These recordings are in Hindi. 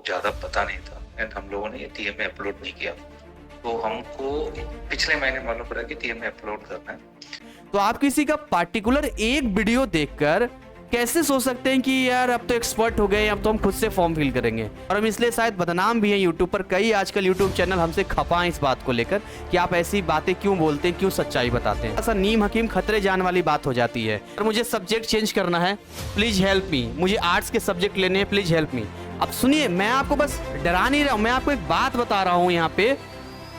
ज़्यादा पता नहीं था एंड हम लोगों ने ये टीएमए अपलोड नहीं किया। तो हमको पिछले महीने मालूम पड़ा कि टीएमए अपलोड करना है। तो आप किसी का पार्टिकुलर एक वीडियो देखकर कैसे सोच सकते हैं कि यार अब तो एक्सपर्ट हो गए, अब तो हम खुद से फॉर्म फिल करेंगे। और हम इसलिए शायद बदनाम भी हैं यूट्यूब पर। कई आजकल यूट्यूब चैनल हमसे खपा हैं इस बात को लेकर कि आप ऐसी बातें क्यों बोलते हैं, क्यों सच्चाई बताते हैं। ऐसा नीम हकीम खतरे जान वाली बात हो जाती है। और मुझे सब्जेक्ट चेंज करना है, प्लीज हेल्प मी। मुझे आर्ट्स के सब्जेक्ट लेने हैं, प्लीज हेल्प मी। अब सुनिए, मैं आपको बस डरा नहीं रहा हूं, मैं आपको एक बात बता रहा हूं यहाँ पे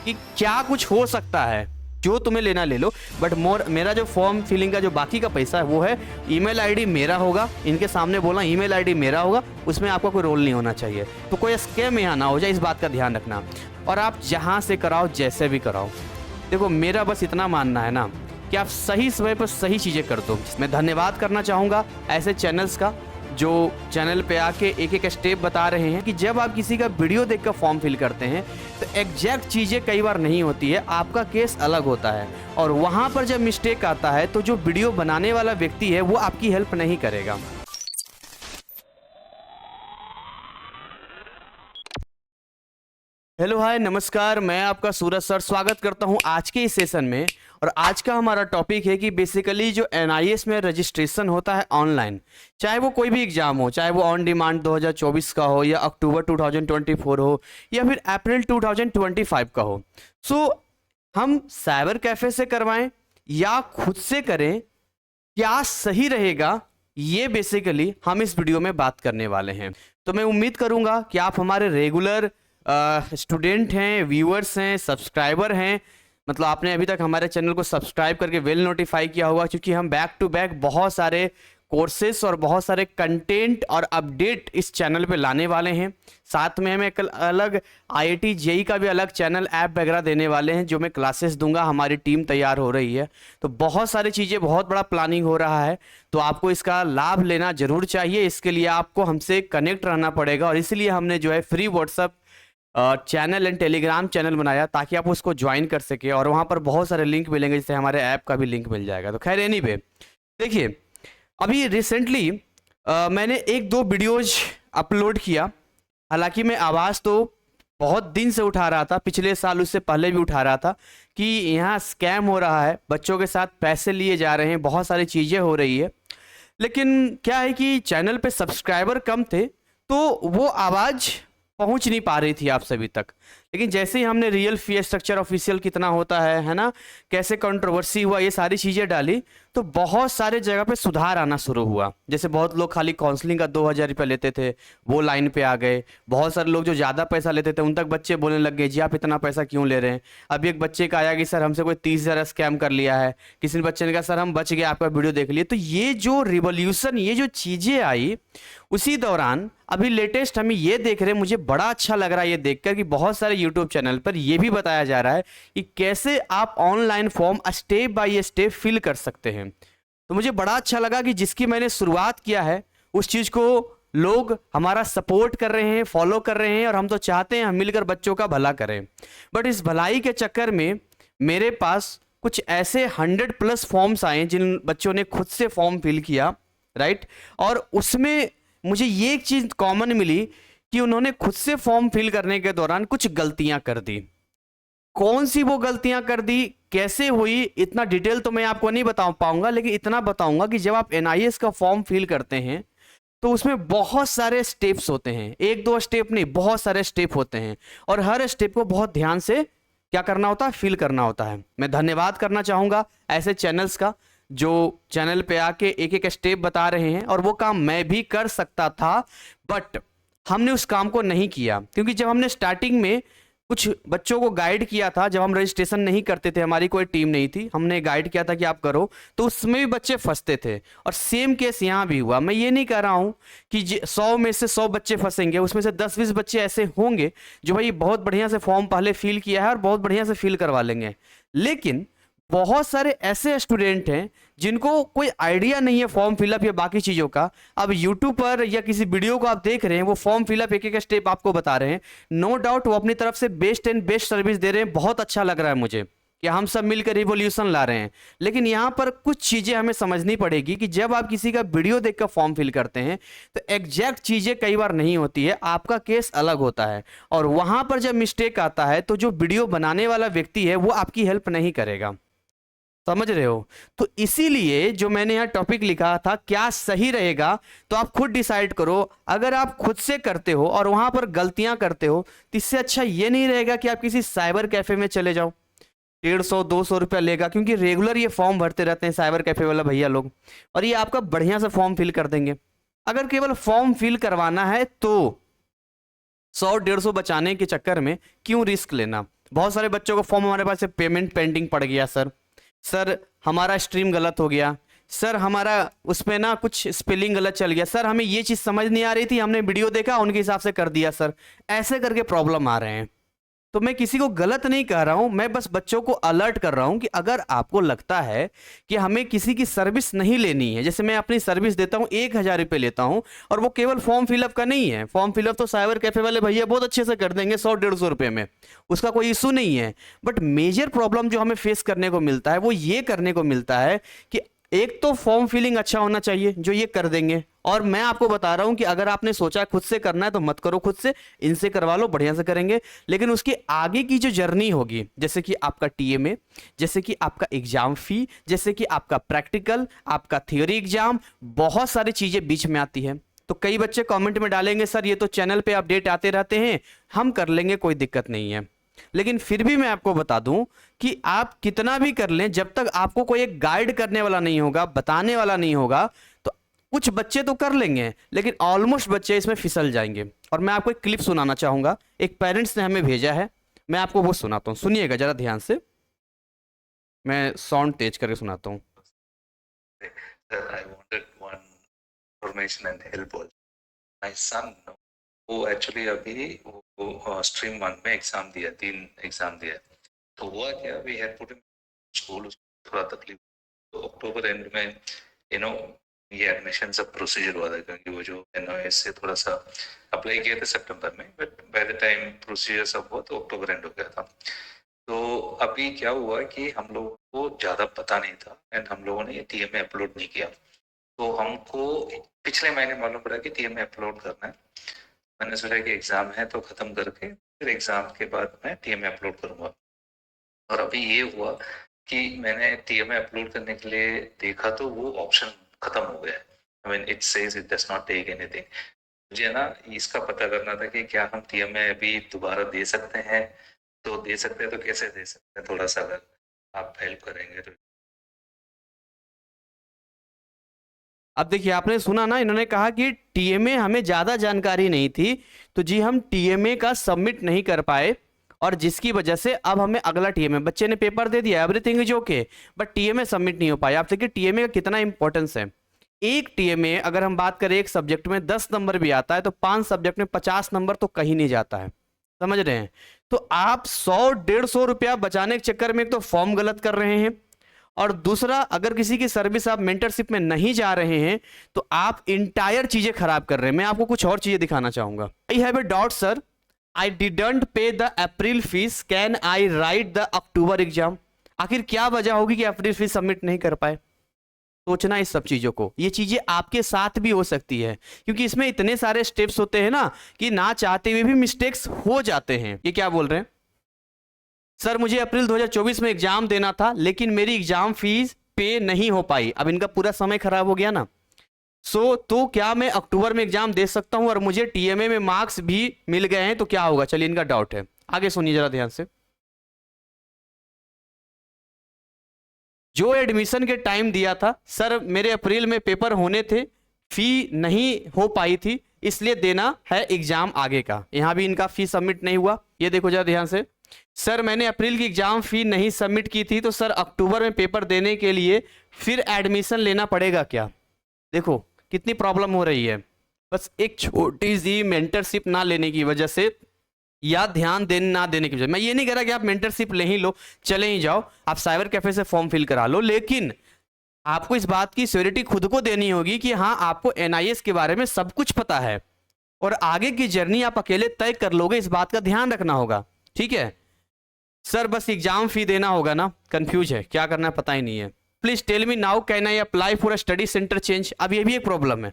कि क्या कुछ हो सकता है। जो तुम्हें लेना ले लो, बट मेरा जो फॉर्म फिलिंग का जो बाकी का पैसा है वो है, ईमेल आईडी मेरा होगा। इनके सामने बोला ईमेल आईडी मेरा होगा, उसमें आपका कोई रोल नहीं होना चाहिए। तो कोई स्कैम यहाँ ना हो जाए, इस बात का ध्यान रखना। और आप जहाँ से कराओ, जैसे भी कराओ, देखो मेरा बस इतना मानना है ना कि आप सही समय पर सही चीज़ें कर दो। मैं धन्यवाद करना चाहूँगा ऐसे चैनल्स का जो चैनल पे आके एक एक स्टेप बता रहे हैं कि जब आप किसी का वीडियो देखकर फॉर्म फिल करते हैं तो एग्जैक्ट चीज़ें कई बार नहीं होती है, आपका केस अलग होता है। और वहाँ पर जब मिस्टेक आता है तो जो वीडियो बनाने वाला व्यक्ति है वो आपकी हेल्प नहीं करेगा। हेलो हाय नमस्कार, मैं आपका सूरज सर स्वागत करता हूं आज के इस सेशन में। और आज का हमारा टॉपिक है कि बेसिकली जो एनआईएस में रजिस्ट्रेशन होता है ऑनलाइन, चाहे वो कोई भी एग्जाम हो, चाहे वो ऑन डिमांड 2024 का हो या अक्टूबर 2024 हो या फिर अप्रैल 2025 का हो, सो हम साइबर कैफे से करवाएं या खुद से करें, क्या सही रहेगा, ये बेसिकली हम इस वीडियो में बात करने वाले हैं। तो मैं उम्मीद करूंगा कि आप हमारे रेगुलर स्टूडेंट हैं, व्यूअर्स हैं, सब्सक्राइबर हैं। मतलब आपने अभी तक हमारे चैनल को सब्सक्राइब करके वेल नोटिफाई किया होगा, क्योंकि हम बैक टू बैक बहुत सारे कोर्सेस और बहुत सारे कंटेंट और अपडेट इस चैनल पे लाने वाले हैं। साथ में हम एक अलग आईआईटी जेई का भी अलग चैनल ऐप वगैरह देने वाले हैं, जो मैं क्लासेस दूंगा। हमारी टीम तैयार हो रही है, तो बहुत सारी चीज़ें, बहुत बड़ा प्लानिंग हो रहा है। तो आपको इसका लाभ लेना जरूर चाहिए। इसके लिए आपको हमसे कनेक्ट रहना पड़ेगा, और इसलिए हमने जो है free WhatsApp channel and Telegram channel बनाया ताकि आप उसको ज्वाइन कर सके। और वहाँ पर बहुत सारे लिंक मिलेंगे, जैसे हमारे ऐप का भी लिंक मिल जाएगा। तो खैर एनीवे, देखिए अभी रिसेंटली मैंने एक दो वीडियोज अपलोड किया। हालांकि मैं आवाज़ तो बहुत दिन से उठा रहा था, पिछले साल उससे पहले भी उठा रहा था कि यहाँ स्कैम हो रहा है, बच्चों के साथ पैसे लिए जा रहे हैं, बहुत सारी चीज़ें हो रही है। लेकिन क्या है कि चैनल पे सब्सक्राइबर कम थे, तो वो आवाज़ पहुंच नहीं पा रही थी आप सभी तक। लेकिन जैसे ही हमने रियल फी स्ट्रक्चर ऑफिशियल कितना होता है ना, कैसे कंट्रोवर्सी हुआ, ये सारी चीज़ें डाली, तो बहुत सारे जगह पे सुधार आना शुरू हुआ। जैसे बहुत लोग खाली काउंसलिंग का 2000 रुपया लेते थे, वो लाइन पे आ गए। बहुत सारे लोग जो ज़्यादा पैसा लेते थे, उन तक बच्चे बोलने लग गए जी आप इतना पैसा क्यों ले रहे हैं। अभी एक बच्चे का आया कि सर हमसे कोई 30,000 स्कैम कर लिया है। किसी बच्चे ने कहा सर हम बच गए, आपका वीडियो देख लिए। तो ये जो रिवॉल्यूशन, ये जो चीज़ें आई, उसी दौरान अभी लेटेस्ट हमें ये देख रहे हैं, मुझे बड़ा अच्छा लग रहा है ये देखकर कि बहुत सारे यूट्यूब चैनल पर ये भी बताया जा रहा है कि कैसे आप online form step by step fill कर सकते हैं। तो मुझे बड़ा अच्छा लगा कि जिसकी मैंने शुरुआत किया है उस चीज़ को लोग हमारा सपोर्ट कर रहे हैं, फॉलो कर रहे हैं, और हम तो चाहते हैं हम मिलकर बच्चों का भला करें। बट इस भलाई के चक्कर में मेरे पास कुछ ऐसे 100+ फॉर्म्स आए जिन बच्चों ने खुद से फॉर्म फिल किया, राइट। और उसमें मुझे ये एक चीज़ कॉमन मिली कि उन्होंने खुद से फॉर्म फिल करने के दौरान कुछ गलतियां कर दी। कौन सी वो गलतियां कर दी, कैसे हुई, इतना डिटेल तो मैं आपको नहीं बता पाऊंगा, लेकिन इतना बताऊंगा कि जब आप एनआईएस का फॉर्म फिल करते हैं तो उसमें बहुत सारे स्टेप्स होते हैं। एक दो स्टेप नहीं, बहुत सारे स्टेप होते हैं, और हर स्टेप को बहुत ध्यान से क्या करना होता है, फिल करना होता है। मैं धन्यवाद करना चाहूंगा ऐसे चैनल्स का जो चैनल पे आके एक एक स्टेप बता रहे हैं। और वो काम मैं भी कर सकता था, बट हमने उस काम को नहीं किया, क्योंकि जब हमने स्टार्टिंग में कुछ बच्चों को गाइड किया था, जब हम रजिस्ट्रेशन नहीं करते थे, हमारी कोई टीम नहीं थी, हमने गाइड किया था कि आप करो, तो उसमें भी बच्चे फंसते थे। और सेम केस यहाँ भी हुआ। मैं ये नहीं कह रहा हूँ कि 100 में से 100 बच्चे फंसेंगे, उसमें से 10-20 बच्चे ऐसे होंगे जो भाई बहुत बढ़िया से फॉर्म पहले फिल किया है और बहुत बढ़िया से फिल करवा लेंगे। लेकिन बहुत सारे ऐसे स्टूडेंट हैं जिनको कोई आइडिया नहीं है फॉर्म फिलअप या बाकी चीज़ों का। अब यूट्यूब पर या किसी वीडियो को आप देख रहे हैं, वो फॉर्म फिलअप एक एक स्टेप आपको बता रहे हैं। नो डाउट वो अपनी तरफ से बेस्ट एंड बेस्ट सर्विस दे रहे हैं, बहुत अच्छा लग रहा है मुझे। कि हम सब मिलकर रिवॉल्यूशन ला रहे हैं। लेकिन यहाँ पर कुछ चीज़ें हमें समझनी पड़ेगी कि जब आप किसी का वीडियो देखकर फॉर्म फिल करते हैं तो एग्जैक्ट चीज़ें कई बार नहीं होती है, आपका केस अलग होता है, और वहाँ पर जब मिस्टेक आता है तो जो वीडियो बनाने वाला व्यक्ति है वो आपकी हेल्प नहीं करेगा। समझ रहे हो? तो इसीलिए जो मैंने यहाँ टॉपिक लिखा था क्या सही रहेगा, तो आप खुद डिसाइड करो। अगर आप खुद से करते हो और वहां पर गलतियां करते हो तो इससे अच्छा ये नहीं रहेगा कि आप किसी साइबर कैफे में चले जाओ, 150-200 रुपया लेगा, क्योंकि रेगुलर ये फॉर्म भरते रहते हैं साइबर कैफे वाला भैया लोग, और ये आपका बढ़िया से फॉर्म फिल कर देंगे। अगर केवल फॉर्म फिल करवाना है तो 100-150 बचाने के चक्कर में क्यों रिस्क लेना। बहुत सारे बच्चों को फॉर्म हमारे पास से पेमेंट पेंडिंग पड़ गया, सर हमारा स्ट्रीम गलत हो गया, सर हमारा उसमें ना कुछ स्पेलिंग गलत चल गया, सर हमें ये चीज़ समझ नहीं आ रही थी, हमने वीडियो देखा उनके हिसाब से कर दिया सर, ऐसे करके प्रॉब्लम आ रहे हैं। तो मैं किसी को गलत नहीं कह रहा हूं, मैं बस बच्चों को अलर्ट कर रहा हूं कि अगर आपको लगता है कि हमें किसी की सर्विस नहीं लेनी है, जैसे मैं अपनी सर्विस देता हूं 1,000 रुपये लेता हूं और वो केवल फॉर्म फिलअप का नहीं है, फॉर्म फिलअप तो साइबर कैफे वाले भैया बहुत अच्छे से कर देंगे 100-150 रुपये में, उसका कोई इशू नहीं है। बट मेजर प्रॉब्लम जो हमें फेस करने को मिलता है वो ये करने को मिलता है कि एक तो फॉर्म फिलिंग अच्छा होना चाहिए जो ये कर देंगे, और मैं आपको बता रहा हूं कि अगर आपने सोचा खुद से करना है तो मत करो खुद से, इनसे करवा लो, बढ़िया से करेंगे। लेकिन उसकी आगे की जो जर्नी होगी, जैसे कि आपका टीएमए, जैसे कि आपका एग्जाम फी, जैसे कि आपका प्रैक्टिकल, आपका थ्योरी एग्जाम, बहुत सारी चीजें बीच में आती है। तो कई बच्चे कमेंट में डालेंगे सर ये तो चैनल पे अपडेट आते रहते हैं, हम कर लेंगे, कोई दिक्कत नहीं है। लेकिन फिर भी मैं आपको बता दूं कि आप कितना भी कर लें, जब तक आपको कोई एक गाइड करने वाला नहीं होगा, बताने वाला नहीं होगा, तो कुछ बच्चे तो कर लेंगे लेकिन ऑलमोस्ट बच्चे इसमें फिसल जाएंगे। और मैं आपको एक क्लिप सुनाना चाहूंगा, एक पेरेंट्स ने हमें भेजा है, मैं आपको वो सुनाता हूँ, सुनिएगा जरा ध्यान से, मैं साउंड तेज करके सुनाता हूँ। Sir, I wanted one information and help also. My son, वो एक्चुअली अभी वो स्ट्रीम 1 में एग्जाम दिया, 3 एग्जाम दिया। तो हुआ क्या, we had put in school, थोड़ा तकलीफ, तो अक्टूबर एंड में ये एडमिशन सब प्रोसीजर हुआ था, क्योंकि वो जो एनओएस से थोड़ा सा अप्लाई किए थे सितंबर में, but by the time procedure सब हुआ तो अक्टूबर एंड हो गया था। तो अभी क्या हुआ कि हम लोगों को ज़्यादा पता नहीं था एंड हम लोगों ने ये टीएमए अपलोड नहीं किया, तो हमको पिछले महीने मालूम पड़ा कि टीएमए अपलोड करना है। मैंने सोचा कि एग्ज़ाम है तो ख़त्म करके फिर एग्ज़ाम के बाद मैं टीएमए अपलोड करूँगा। और अभी ये हुआ कि मैंने टीएमए अपलोड करने के लिए देखा तो वो ऑप्शन ख़त्म हो गया है। I mean it says it does not take anything. मुझे ना इसका पता करना था कि क्या हम टीएमए अभी दोबारा दे सकते हैं, तो दे सकते हैं तो कैसे दे सकते हैं, थोड़ा सा अगर आप हेल्प करेंगे तो। अब देखिए आपने सुना ना, इन्होंने कहा कि टीएमए हमें ज़्यादा जानकारी नहीं थी, तो जी हम टीएमए का सबमिट नहीं कर पाए, और जिसकी वजह से अब हमें अगला टीएमए, बच्चे ने पेपर दे दिया, everything is okay, but TMA submit नहीं हो पाया। आप देखिए टीएमए का कितना इंपॉर्टेंस है। एक टीएमए अगर हम बात करें एक सब्जेक्ट में 10 नंबर भी आता है तो 5 सब्जेक्ट में 50 नंबर तो कहीं नहीं जाता है, समझ रहे हैं? तो आप 100-150 रुपया बचाने के चक्कर में एक तो फॉर्म गलत कर रहे हैं, और दूसरा अगर किसी की सर्विस आप मेंटरशिप में नहीं जा रहे हैं तो आप इंटायर चीजें खराब कर रहे हैं। मैं आपको कुछ और चीजें दिखाना चाहूंगा। I have a doubt sir, I didn't pay the April fees, can I write the October exam? आखिर क्या वजह होगी कि अप्रैल फीस सबमिट नहीं कर पाए? सोचना इस सब चीजों को, ये चीजें आपके साथ भी हो सकती है, क्योंकि इसमें इतने सारे स्टेप्स होते हैं ना कि ना चाहते हुए भी मिस्टेक्स हो जाते हैं। ये क्या बोल रहे हैं सर, मुझे अप्रैल 2024 में एग्जाम देना था लेकिन मेरी एग्जाम फीस पे नहीं हो पाई, अब इनका पूरा समय खराब हो गया ना। तो क्या मैं अक्टूबर में एग्जाम दे सकता हूं और मुझे टीएमए में मार्क्स भी मिल गए हैं तो क्या होगा? चलिए इनका डाउट है, आगे सुनिए जरा ध्यान से। जो एडमिशन के टाइम दिया था सर, मेरे अप्रैल में पेपर होने थे, फी नहीं हो पाई थी, इसलिए देना है एग्जाम आगे का। यहां भी इनका फी सबमिट नहीं हुआ, ये देखो जरा ध्यान से। सर मैंने अप्रैल की एग्जाम फी नहीं सबमिट की थी, तो सर अक्टूबर में पेपर देने के लिए फिर एडमिशन लेना पड़ेगा क्या? देखो कितनी प्रॉब्लम हो रही है, बस एक छोटी सी मेंटरशिप ना लेने की वजह से, या ध्यान देने ना देने की वजह। मैं ये नहीं कह रहा कि आप मेंटरशिप ले ही लो, चले ही जाओ, आप साइबर कैफे से फॉर्म फिल करा लो, लेकिन आपको इस बात की श्योरिटी खुद को देनी होगी कि हाँ आपको एनआईएस के बारे में सब कुछ पता है, और आगे की जर्नी आप अकेले तय कर लोगे, इस बात का ध्यान रखना होगा, ठीक है? सर बस एग्जाम फी देना होगा ना, कंफ्यूज है, क्या करना है पता ही नहीं है। Please tell me now can I apply for a study centre change. अब ये भी एक प्रॉब्लम है,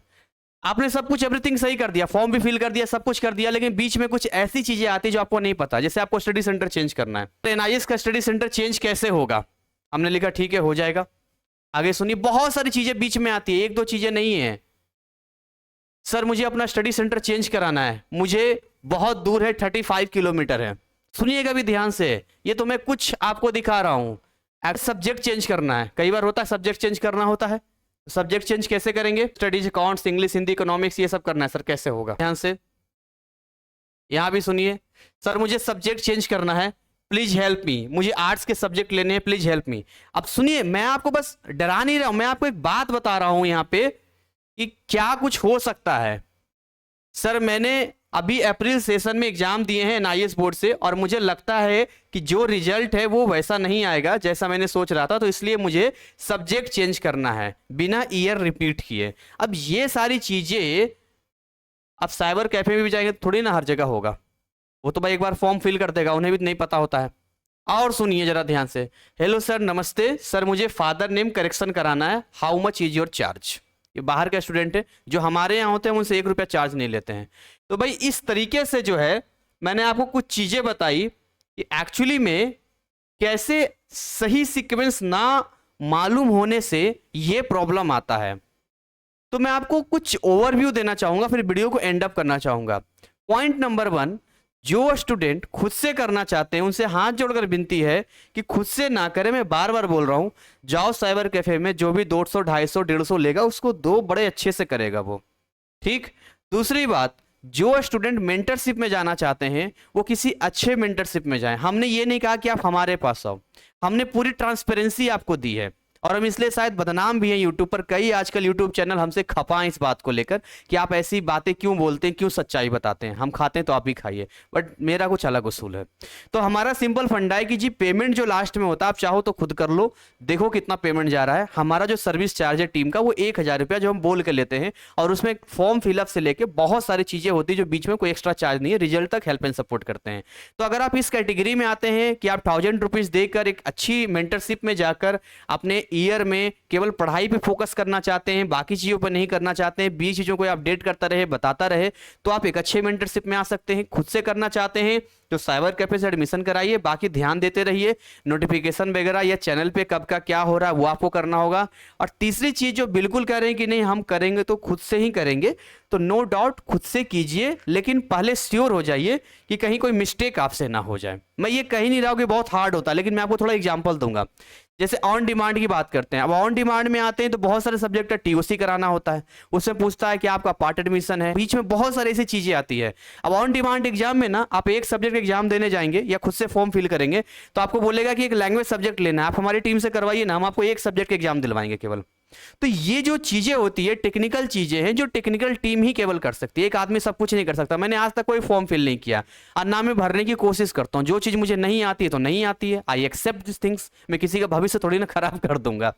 आपने सब कुछ एवरीथिंग सही कर दिया, फॉर्म भी फिल कर दिया, सब कुछ कर दिया, लेकिन बीच में कुछ ऐसी चीजें आती जो आपको नहीं पता, जैसे आपको स्टडी सेंटर चेंज करना है। तो एनआईएस का स्टडी सेंटर चेंज कैसे होगा? हमने लिखा ठीक है हो जाएगा। आगे सुनिए, बहुत सारी चीजें बीच में आती है, एक दो चीजें नहीं है। सर मुझे अपना स्टडी सेंटर चेंज कराना है, मुझे बहुत दूर है, 35 किलोमीटर है। सुनिएगा भी ध्यान से, ये तो मैं कुछ आपको दिखा रहा हूं। सब्जेक्ट चेंज करना है, कई बार होता है सब्जेक्ट चेंज करना होता है। सब्जेक्ट चेंज कैसे करेंगे? Studies, accounts, English, Hindi, economics, ये सब करना है सर, कैसे होगा? ध्यान से यहां भी सुनिए, सर मुझे सब्जेक्ट चेंज करना है, प्लीज हेल्प मी, मुझे आर्ट्स के सब्जेक्ट लेने हैं, प्लीज हेल्प मी। अब सुनिए, मैं आपको बस डरा नहीं रहा हूं, मैं आपको एक बात बता रहा हूं यहां पे कि क्या कुछ हो सकता है। सर मैंने अभी अप्रैल सेशन में एग्जाम दिए हैं एनआईएस बोर्ड से, और मुझे लगता है कि जो रिजल्ट है वो वैसा नहीं आएगा जैसा मैंने सोच रहा था, तो इसलिए मुझे सब्जेक्ट चेंज करना है बिना ईयर रिपीट किए। अब ये सारी चीजें अब साइबर कैफे में भी जाएंगे तो थोड़ी ना हर जगह होगा, वो तो भाई एक बार फॉर्म फिल कर देगा, उन्हें भी नहीं पता होता है। और सुनिए जरा ध्यान से, हेलो सर नमस्ते, सर मुझे फादर नेम करेक्शन कराना है, how much is your charge? ये बाहर का स्टूडेंट है, जो हमारे यहाँ होते हैं उनसे 1 रुपया चार्ज नहीं लेते हैं। तो भाई इस तरीके से जो है मैंने आपको कुछ चीजें बताई कि एक्चुअली में कैसे सही सीक्वेंस ना मालूम होने से ये प्रॉब्लम आता है। तो मैं आपको कुछ ओवरव्यू देना चाहूंगा, फिर वीडियो को एंड अप करना चाहूंगा। पॉइंट नंबर 1, जो स्टूडेंट खुद से करना चाहते हैं उनसे हाथ जोड़कर विनती है कि खुद से ना करें। मैं बार बार बोल रहा हूं, जाओ साइबर कैफे में, जो भी 200, 250, 150 लेगा उसको दो, बड़े अच्छे से करेगा वो, ठीक। दूसरी बात, जो स्टूडेंट मेंटरशिप में जाना चाहते हैं वो किसी अच्छे मेंटरशिप में जाएं। हमने ये नहीं कहा कि आप हमारे पास आओ, हमने पूरी ट्रांसपेरेंसी आपको दी है, और हम इसलिए शायद बदनाम भी हैं यूट्यूब पर। कई आजकल यूट्यूब चैनल हमसे खपाएं इस बात को लेकर कि आप ऐसी बातें क्यों बोलते हैं, क्यों सच्चाई बताते हैं। हम खाते हैं तो आप भी खाइए, बट मेरा कुछ अलग उसूल है। तो हमारा सिंपल फंडा है कि जी पेमेंट जो लास्ट में होता है, आप चाहो तो खुद कर लो, देखो कितना पेमेंट जा रहा है। हमारा जो सर्विस चार्ज है टीम का वो 1000 रुपया जो हम बोल के लेते हैं, और उसमें फॉर्म फिलअप से लेके बहुत सारी चीजें होती है जो बीच में कोई एक्स्ट्रा चार्ज नहीं है, रिजल्ट तक हेल्प एंड सपोर्ट करते हैं। तो अगर आप इस कैटेगरी में आते हैं कि आप 1000 रुपीज देकर एक अच्छी मेंटरशिप में जाकर अपने ईयर में केवल पढ़ाई पे फोकस करना चाहते हैं, बाकी चीजों पर नहीं करना चाहते हैं, 20 चीजों को अपडेट करता रहे, बताता रहे, तो आप एक अच्छे मेंटरशिप में आ सकते हैं। खुद से करना चाहते हैं तो साइबर कैफे से एडमिशन कराइए, बाकी ध्यान देते रहिए, नोटिफिकेशन वगैरह या चैनल पे कब का क्या हो रहा है वो आपको करना होगा। और तीसरी चीज जो बिल्कुल कह रहे हैं कि नहीं हम करेंगे तो खुद से ही करेंगे, तो नो डाउट खुद से कीजिए, लेकिन पहले श्योर हो जाइए कि कहीं कोई मिस्टेक आपसे ना हो जाए। मैं ये कह नहीं रहा हूं कि बहुत हार्ड होता है, लेकिन मैं आपको थोड़ा एग्जांपल दूंगा। जैसे ऑन डिमांड की बात करते हैं, अब ऑन डिमांड में आते हैं तो बहुत सारे सब्जेक्ट का टीओसी कराना होता है, उससे पूछता है कि आपका पार्ट एडमिशन है, बीच में बहुत सारी ऐसी चीजें आती है। अब ऑन डिमांड एग्जाम में ना आप एक सब्जेक्ट एग्जाम देने जाएंगे या खुद से फॉर्म फिल करेंगे तो आपको बोलेगा कि एक लैंग्वेज सब्जेक्ट लेना है, आप हमारी टीम से करवाइए ना, हम आपको एक सब्जेक्ट एग्जाम दिलवाएंगे केवल। तो ये जो चीजें होती है टेक्निकल चीजें हैं जो टेक्निकल टीम ही केवल कर सकती है, एक आदमी सब कुछ नहीं कर सकता। मैंने आज तक कोई फॉर्म फिल नहीं किया और ना मैं भरने की कोशिश करता हूं, जो चीज मुझे नहीं आती है तो नहीं आती है, आई एक्सेप्ट दिस थिंग्स। मैं किसी का भविष्य थोड़ी ना खराब कर दूंगा।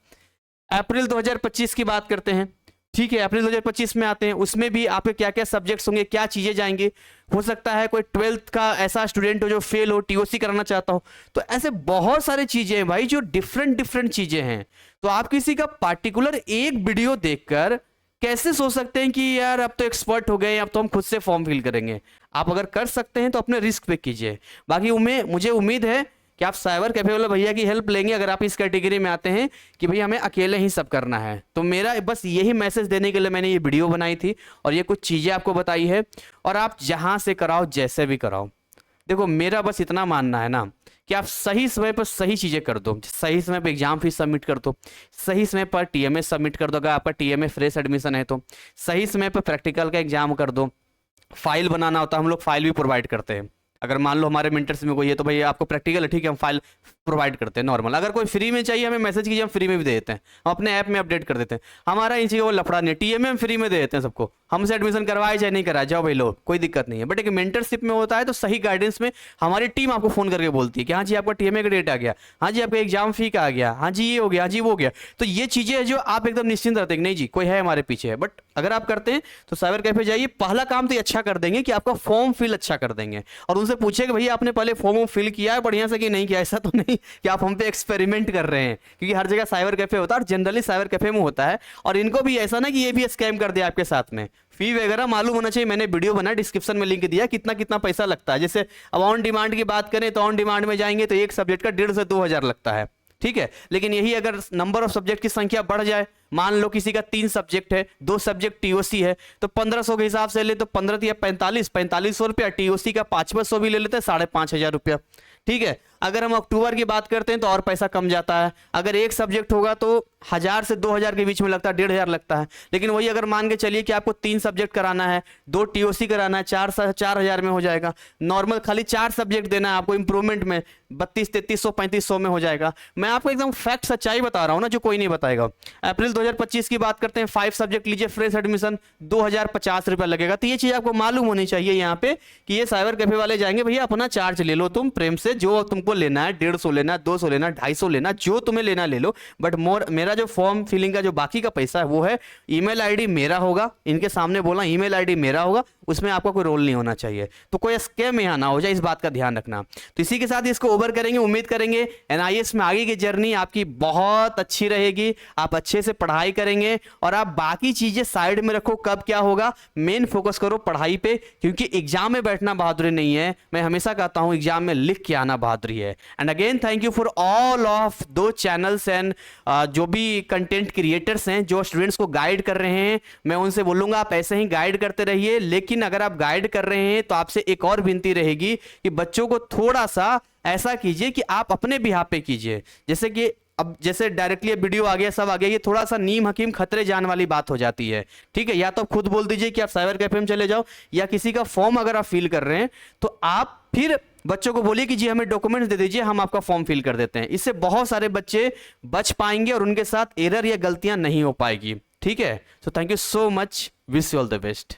अप्रैल 2025 की बात करते हैं, ठीक है, अप्रैल 2025 में आते हैं, उसमें भी आपके क्या क्या सब्जेक्ट्स होंगे, क्या चीजें जाएंगी। हो सकता है कोई 12th का ऐसा स्टूडेंट हो जो फेल हो, टीओसी कराना चाहता हो, तो ऐसे बहुत सारी चीजें हैं भाई जो डिफरेंट चीजें हैं। तो आप किसी का पार्टिकुलर एक वीडियो देखकर कैसे सोच सकते हैं कि यार अब तो एक्सपर्ट हो गए, अब तो हम खुद से फॉर्म फिल करेंगे। आप अगर कर सकते हैं तो अपने रिस्क पे कीजिए। बाकी मुझे उम्मीद है कि आप साइबर कैफे वाले भैया की हेल्प लेंगे अगर आप इस कैटेगरी में आते हैं कि भाई हमें अकेले ही सब करना है। तो मेरा बस यही मैसेज देने के लिए मैंने ये वीडियो बनाई थी और ये कुछ चीज़ें आपको बताई है। और आप जहाँ से कराओ, जैसे भी कराओ, देखो मेरा बस इतना मानना है ना कि आप सही समय पर सही चीज़ें कर दो, सही समय पर एग्जाम फीस सबमिट कर दो, सही समय पर टीएमए सबमिट कर दो, अगर आपका टीएमए फ्रेश एडमिशन है तो सही समय पर प्रैक्टिकल का एग्जाम कर दो। फाइल बनाना होता है, हम लोग फाइल भी प्रोवाइड करते हैं। अगर मान लो हमारे मेंटर्स में कोई है तो भाई आपको प्रैक्टिकल है, ठीक है, हम फाइल प्रोवाइड करते हैं नॉर्मल। अगर कोई फ्री में चाहिए हमें मैसेज कीजिए, हम फ्री में भी दे देते हैं, हम अपने ऐप में अपडेट कर देते हैं। हमारा इन चीज़ों को लफड़ा नहीं, टीएमए हम फ्री में दे देते हैं सबको, हमसे एडमिशन करवाए चाहे नहीं कराए, जाओ भाई लो, कोई दिक्कत नहीं है। बट एक मेंटरशिप में होता है तो सही गाइडेंस में हमारी टीम आपको फोन करके बोलती है कि हाँ जी आपका टीएमए का डेट आ गया, हाँ जी आपका एग्जाम फी का आ गया, हाँ जी ये हो गया, हाँ जी वो हो गया। तो ये चीज़ें हैं जो आप एकदम निश्चिंत रहते हैं नहीं जी कोई है हमारे पीछे है। बट अगर आप करते हैं तो साइबर कैफे जाइए, पहला काम तो ये अच्छा कर देंगे कि आपका फॉर्म फिल अच्छा कर देंगे और उनसे पूछिए कि भैया आपने पहले फॉर्म फिल किया है बढ़िया से कि नहीं किया। ऐसा तो नहीं कि आप हम पे एक्सपेरिमेंट कर रहे हैं, क्योंकि हर जगह साइबर कैफे होता है और जनरली साइबर कैफे में होता है। और इनको भी ऐसा ना कि ये भी स्कैम कर दिया आपके साथ में। फी वगैरह मालूम होना चाहिए। मैंने वीडियो बनाया, डिस्क्रिप्शन में लिंक दिया, कितना कितना पैसा लगता है। जैसे अब ऑन डिमांड की बात करें तो ऑन डिमांड में जाएंगे तो एक सब्जेक्ट का 1,500 से 2,000 लगता है, ठीक है। लेकिन यही अगर नंबर ऑफ सब्जेक्ट की संख्या बढ़ जाए, मान लो किसी का 3 सब्जेक्ट है, 2 सब्जेक्ट टीओसी है, तो 1500 के हिसाब से ले तो 15 या 4500 रुपया, टीओसी का 500 भी ले लेते हैं, 5,500 रुपया, ठीक है। अगर हम अक्टूबर की बात करते हैं तो और पैसा कम जाता है। अगर एक सब्जेक्ट होगा तो 1,000 से 2,000 के बीच में लगता है, 1,500 लगता है। लेकिन वही अगर मान के चलिए कि आपको 3 सब्जेक्ट कराना है, 2 टीओसी कराना है, 4,000 में हो जाएगा। नॉर्मल खाली 4 सब्जेक्ट देना है आपको इंप्रूवमेंट में 3200, 3300 में हो जाएगा। मैं आपको एकदम फैक्ट सच्चाई बता रहा हूँ ना, जो कोई नहीं बताएगा। अप्रैल 2025 की बात करते हैं, 5 सब्जेक्ट लीजिए, फ्रेश एडमिशन 2,050 रुपया लगेगा। तो ये चीज आपको मालूम होनी चाहिए यहाँ पे कि ये साइबर कैफे वाले जाएंगे, भैया अपना चार्ज ले लो तुम प्रेम से, जो तुमको लेना है, 150 लेना, 200 लेना, 250 लेना, जो तुम्हें लेना ले लो। बट मेरा जो फॉर्म फिलिंग का जो बाकी का पैसा है वो है, ईमेल आईडी मेरा होगा, इनके सामने बोला ईमेल आईडी मेरा होगा, उसमें आपका कोई रोल नहीं होना चाहिए। तो कोई स्कैम यहाँ ना हो जाए, इस बात का ध्यान रखना। तो इसी के साथ इसको ओवर करेंगे। उम्मीद करेंगे एनआईएस में आगे की जर्नी आपकी बहुत अच्छी रहेगी, आप अच्छे से पढ़ाई करेंगे और आप बाकी चीजें साइड में रखो। कब क्या होगा, मेन फोकस करो पढ़ाई पे, क्योंकि एग्जाम में बैठना बहादुरी नहीं है। मैं हमेशा कहता हूं एग्जाम में लिख के आना बहादुरी है। And again thank you for all of दो चैनल्स एंड जो भी कंटेंट क्रिएटर्स हैं जो स्टूडेंट्स को गाइड कर रहे हैं। मैं उनसे बोलूंगा आप ऐसे ही गाइड करते रहिए। लेकिन अगर आप गाइड कर रहे हैं तो आपसे एक और विनती रहेगी कि बच्चों को थोड़ा सा ऐसा कीजिए कि आप अपने बिहाफ पे कीजिए। जैसे कि अब जैसे डायरेक्टली वीडियो आ गया, सब आ गया, ये थोड़ा सा नीम हकीम खतरे जान वाली बात हो जाती है, ठीक है। या तो खुद बोल दीजिए कि आप साइबर कैफे में चले जाओ, या किसी का फॉर्म अगर आप फिल कर रहे हैं तो आप फिर बच्चों को बोलिए कि जी हमें डॉक्यूमेंट्स दे दीजिए, हम आपका फॉर्म फिल कर देते हैं। इससे बहुत सारे बच्चे बच पाएंगे और उनके साथ एरर या गलतियां नहीं हो पाएगी, ठीक है। So thank you so much, wish you all the best.